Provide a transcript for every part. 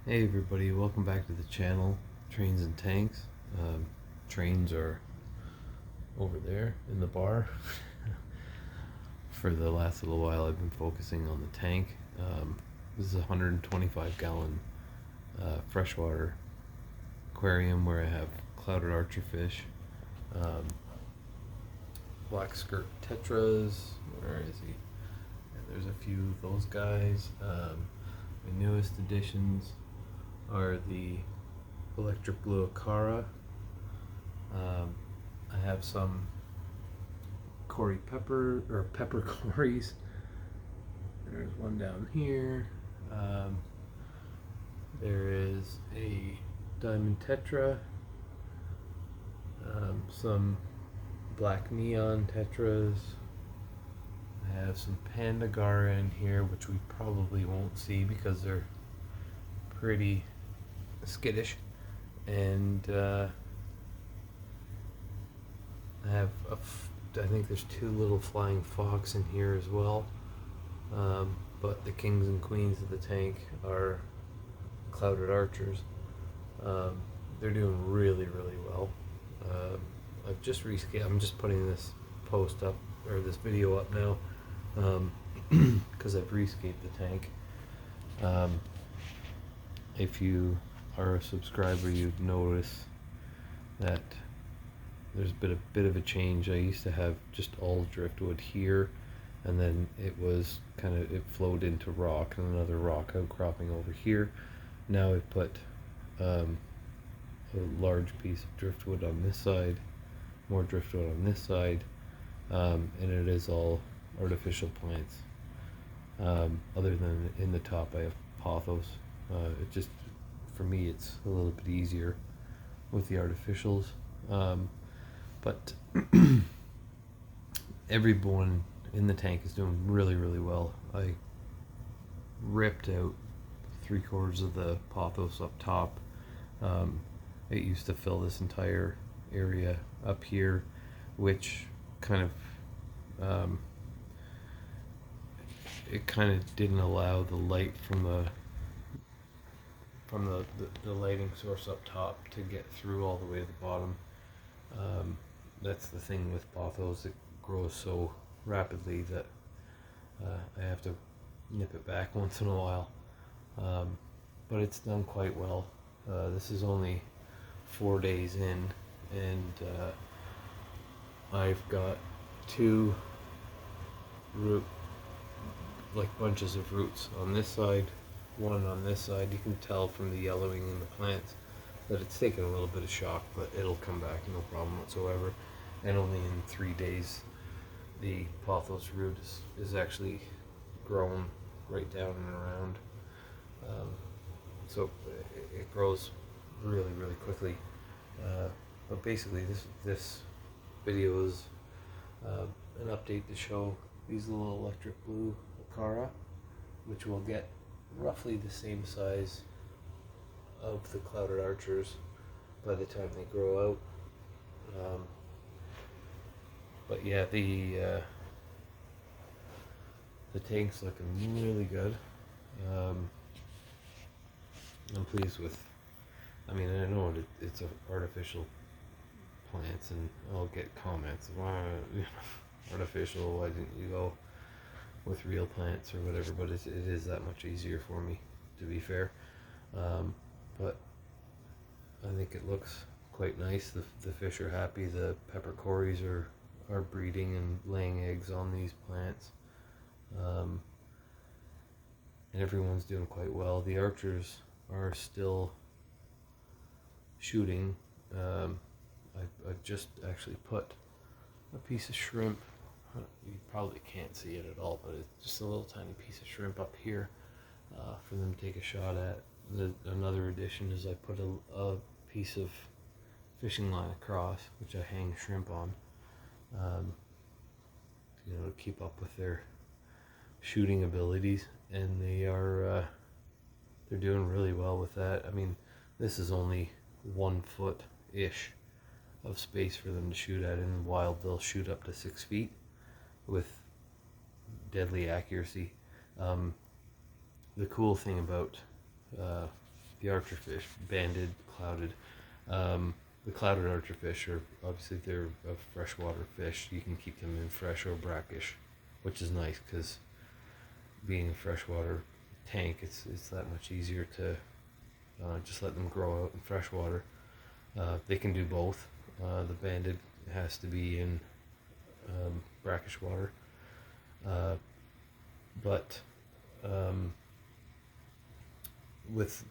Hey everybody, welcome back to the channel, Trains and Tanks. Trains are over there in the bar. For the last little while I've been focusing on the tank. This is a 125 gallon freshwater aquarium where I have clouded archerfish, black skirt tetras, where is he? And there's a few of those guys. My newest additions are the electric blue acara. I have some Cory pepper or pepper cories. There's one down here. There is a diamond tetra, some black neon tetras. I have some pandagara in here, which we probably won't see because they're pretty skittish, and I have I think there's two little flying fox in here as well, but the kings and queens of the tank are clouded archers. They're doing really well. I've just I'm just putting this post up, or this video up now, because I've rescaped the tank. If you are a subscriber, you'd notice that there's been a bit of a change. I used to have just all driftwood here, and then it flowed into rock, and another rock outcropping over here. Now I put a large piece of driftwood on this side, more driftwood on this side, and it is all artificial plants. Other than in the top I have pothos. It just, for me, it's a little bit easier with the artificials. But everyone in the tank is doing really well. I ripped out 3/4 of the pothos up top. It used to fill this entire area up here, which it kind of didn't allow the light from the lighting source up top to get through all the way to the bottom. That's the thing with pothos, it grows so rapidly that I have to nip it back once in a while. But it's done quite well. This is only 4 days in, and I've got two bunches of roots on this side, one on this side. You can tell from the yellowing in the plants that it's taken a little bit of shock, but it'll come back no problem whatsoever. And only in 3 days the pothos root is actually grown right down and around. So it grows really quickly. But basically this video is an update to show these little electric blue acara, which will get roughly the same size of the clouded archers by the time they grow out. But yeah, the tank's looking really good. I'm pleased with. I mean, I know it's artificial plants, and I'll get comments. Why artificial? Why didn't you go with real plants or whatever? But it is that much easier for me, to be fair. But I think it looks quite nice. The fish are happy. The pepper cories are breeding and laying eggs on these plants. And everyone's doing quite well. The archers are still shooting. I've just actually put a piece of shrimp. You probably can't see it at all, but it's just a little tiny piece of shrimp up here for them to take a shot at. Another addition is I put a piece of fishing line across, which I hang shrimp on, to keep up with their shooting abilities, and they're doing really well with that. I mean, this is only 1 foot-ish of space for them to shoot at. In the wild, they'll shoot up to 6 feet with deadly accuracy. The cool thing about the the archerfish, banded, clouded. The clouded archerfish are obviously they're a freshwater fish. You can keep them in fresh or brackish, which is nice because being a freshwater tank, it's that much easier to just let them grow out in freshwater. They can do both. The banded has to be in brackish water, but with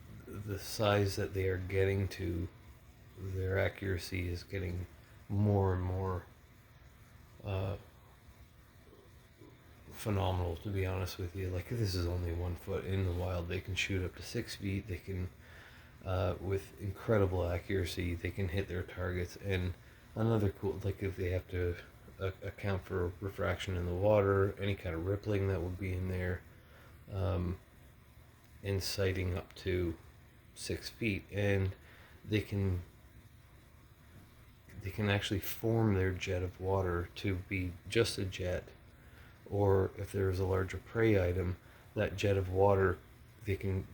the size that they are getting to, their accuracy is getting more and more phenomenal, to be honest with you. Like, this is only 1 foot. In the wild they can shoot up to 6 feet. They can with incredible accuracy they can hit their targets. And another cool, like, if they have to account for refraction in the water, any kind of rippling that would be in there, and sighting up to 6 feet, and they can actually form their jet of water to be just a jet, or if there's a larger prey item, that jet of water, they can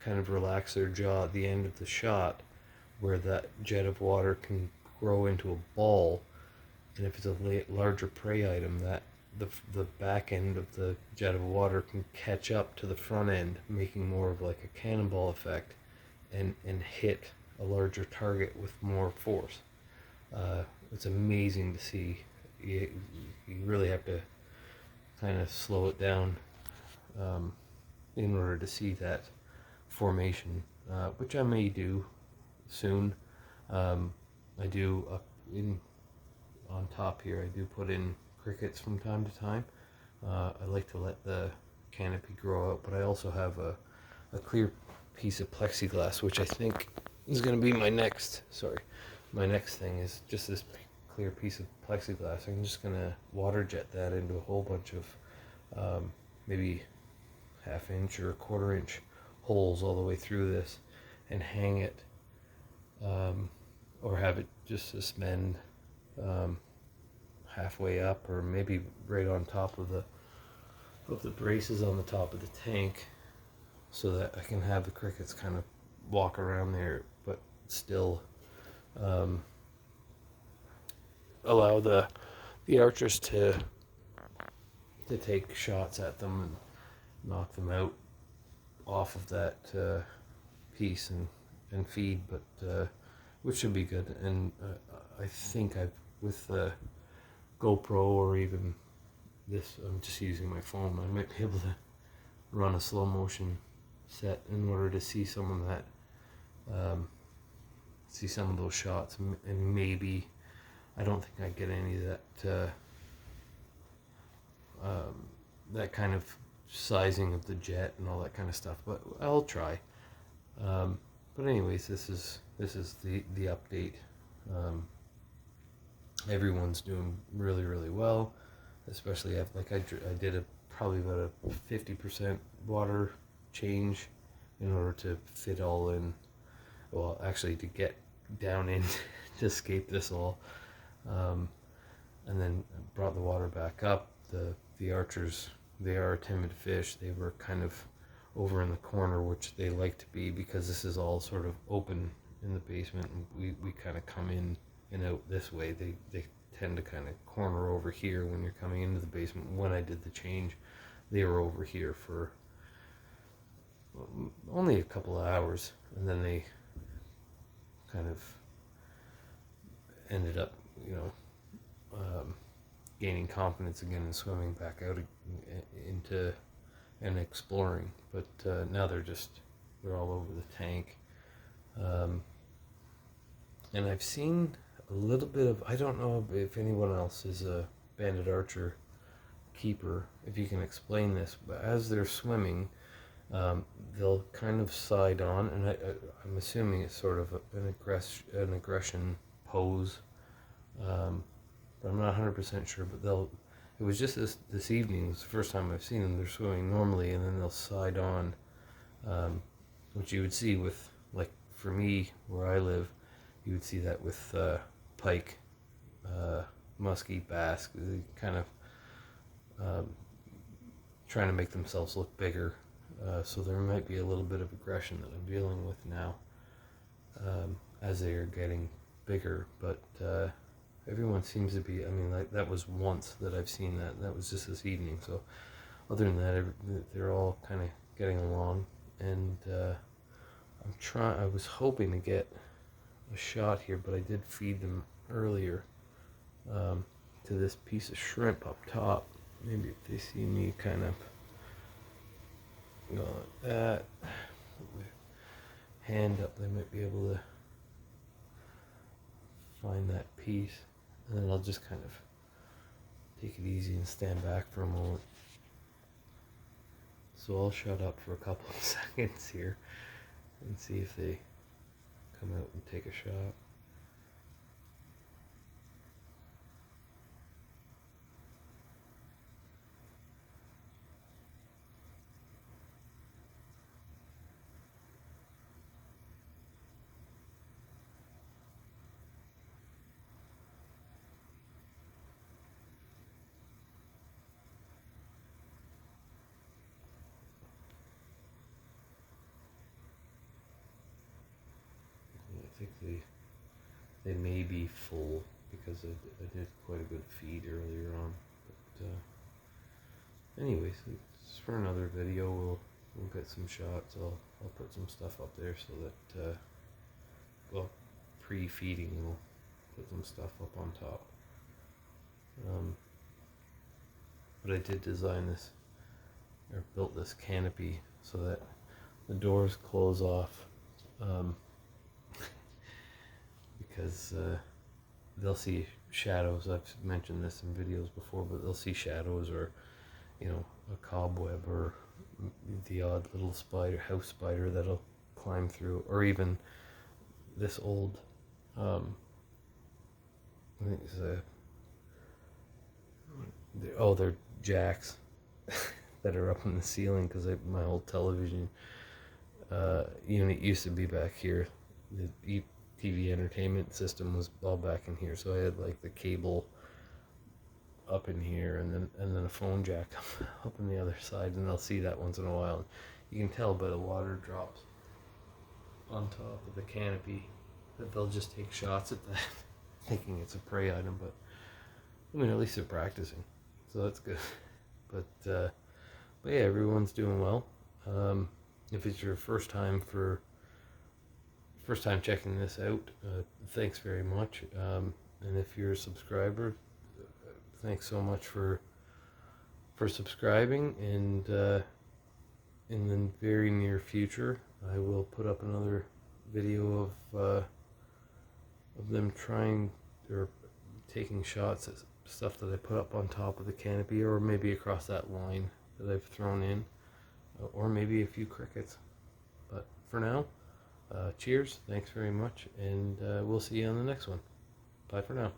kind of relax their jaw at the end of the shot, where that jet of water can grow into a ball, and if it's a larger prey item, that the back end of the jet of water can catch up to the front end, making more of like a cannonball effect, and hit a larger target with more force. It's amazing to see. You really have to kind of slow it down in order to see that formation, which I may do soon. I do up in on top here, I do put in crickets from time to time. I like to let the canopy grow out, but I also have a clear piece of plexiglass, which I think is going to be my next thing, is just this clear piece of plexiglass. I'm just going to water jet that into a whole bunch of maybe 1/2 inch or 1/4 inch holes all the way through this, and hang it, or have it just suspend halfway up, or maybe right on top of the braces on the top of the tank, so that I can have the crickets kind of walk around there, but still allow the archers to take shots at them and knock them out off of that piece, and feed, but which should be good. And I think with the GoPro, or even this, I'm just using my phone, I might be able to run a slow motion set in order to see some of that, see some of those shots, and maybe, I don't think I get any of that that kind of sizing of the jet and all that kind of stuff, but I'll try. But anyways, this is the update. Everyone's doing really, really well, especially after, like, I did probably about a 50% water change in order to fit all in, well, actually to get down in to escape this all, and then brought the water back up. The archers, they are a timid fish. They were kind of over in the corner, which they like to be, because this is all sort of open in the basement, and we kind of come in and out this way. They tend to kind of corner over here when you're coming into the basement. When I did the change, they were over here for only a couple of hours, and then they kind of ended up, gaining confidence again and swimming back out into and exploring. But now they're all over the tank. And I've seen a little bit of, I don't know if anyone else is a banded archer keeper, if you can explain this, but as they're swimming, they'll kind of side on, and I'm assuming it's sort of an aggression pose, but I'm not 100% sure. But it was just this evening, it was the first time I've seen them. They're swimming normally, and then they'll side on, which you would see with, like, for me, where I live, you would see that with pike, muskie, bass, kind of trying to make themselves look bigger, so there might be a little bit of aggression that I'm dealing with now as they are getting bigger, but everyone seems to be, I mean, like, that was once that I've seen that, and that was just this evening. So other than that, they're all kind of getting along, and I was hoping to get a shot here, but I did feed them earlier to this piece of shrimp up top. Maybe if they see me kind of go like that, hand up, they might be able to find that piece, and then I'll just kind of take it easy and stand back for a moment. So I'll shut up for a couple of seconds here and see if they come out and take a shot. I think they may be full because I did quite a good feed earlier on. But anyways, it's for another video. We'll get some shots. I'll put some stuff up there so that well, pre-feeding we'll put some stuff up on top. But I did design this or built this canopy so that the doors close off. Because they'll see shadows. I've mentioned this in videos before, but they'll see shadows, or you know, a cobweb, or the odd little spider, house spider that'll climb through, or even this old I think it's they're jacks that are up in the ceiling, because my old television unit used to be back here. The TV entertainment system was all back in here, so I had like the cable up in here, and then a phone jack up on the other side, and they'll see that once in a while. You can tell by the water drops on top of the canopy that they'll just take shots at that, thinking it's a prey item. But I mean, at least they're practicing, so that's good. But yeah, everyone's doing well. If it's your first time checking this out, thanks very much. And if you're a subscriber, thanks so much for subscribing. And in the very near future, I will put up another video of them trying or taking shots at stuff that I put up on top of the canopy, or maybe across that line that I've thrown in, or maybe a few crickets. But for now, cheers, thanks very much, and we'll see you on the next one. Bye for now.